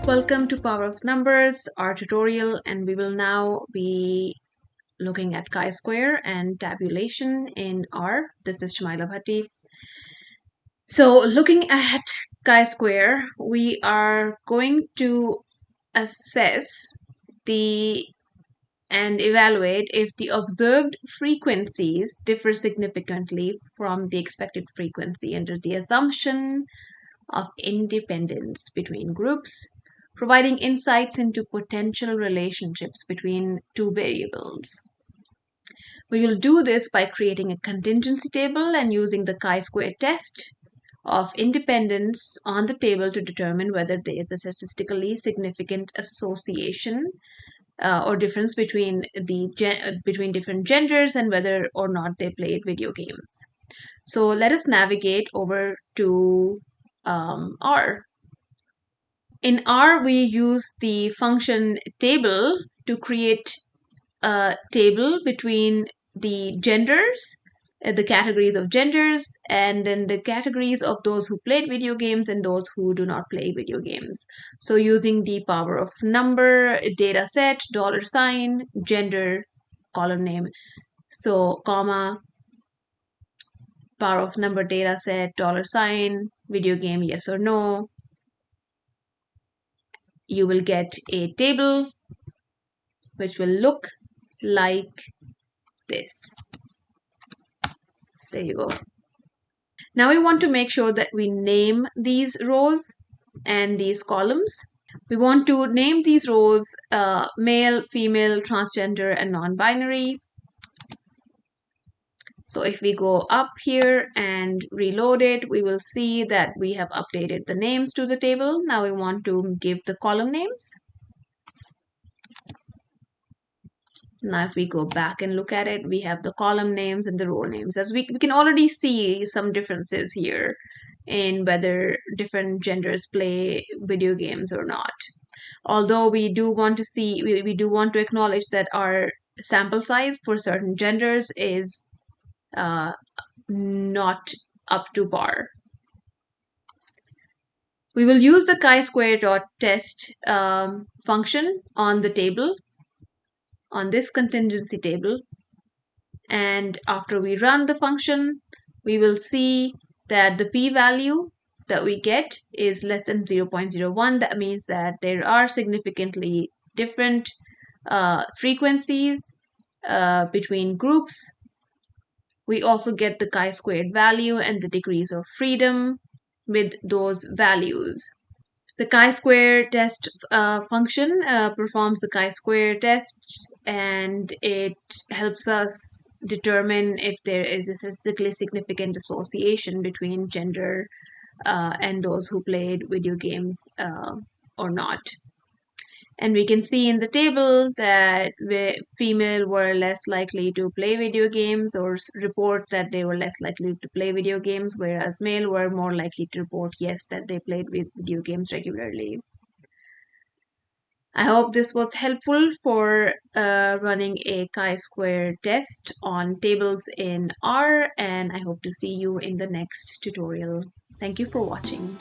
Welcome to Power of Numbers, our tutorial, and we will now be looking at chi-square and tabulation in R. This is Shumaila Bhatti. So looking at chi-square, we are going to assess and evaluate if the observed frequencies differ significantly from the expected frequency under the assumption of independence between groups, providing insights into potential relationships between two variables. We will do this by creating a contingency table and using the chi-square test of independence on the table to determine whether there is a statistically significant association or difference between between different genders and whether or not they played video games. So let us navigate over to R. In R, we use the function table to create a table between the genders, the categories of genders, and then the categories of those who played video games and those who do not play video games. So using the power of number, dataset, $, gender, column name, so comma, power of number, dataset, $, video game, yes or no, you will get a table which will look like this. There you go. Now we want to make sure that we name these rows and these columns. We want to name these rows male, female, transgender, and non-binary. So if we go up here and reload it, we will see that we have updated the names to the table. Now we want to give the column names. Now if we go back and look at it, we have the column names and the row names. As we can already see some differences here in whether different genders play video games or not. Although we do want to see, we do want to acknowledge that our sample size for certain genders is not up to par. We will use the chi-square.test function on the table, on this contingency table, and after we run the function, we will see that the p-value that we get is less than 0.01. That means that there are significantly different frequencies between groups. We also get the chi-squared value and the degrees of freedom with those values. The chi-square test function performs the chi-square test, and it helps us determine if there is a statistically significant association between gender and those who played video games or not. And we can see in the table that female were less likely to play video games or report that they were less likely to play video games, whereas male were more likely to report yes, that they played video games regularly. I hope this was helpful for running a chi-square test on tables in R, and I hope to see you in the next tutorial. Thank you for watching.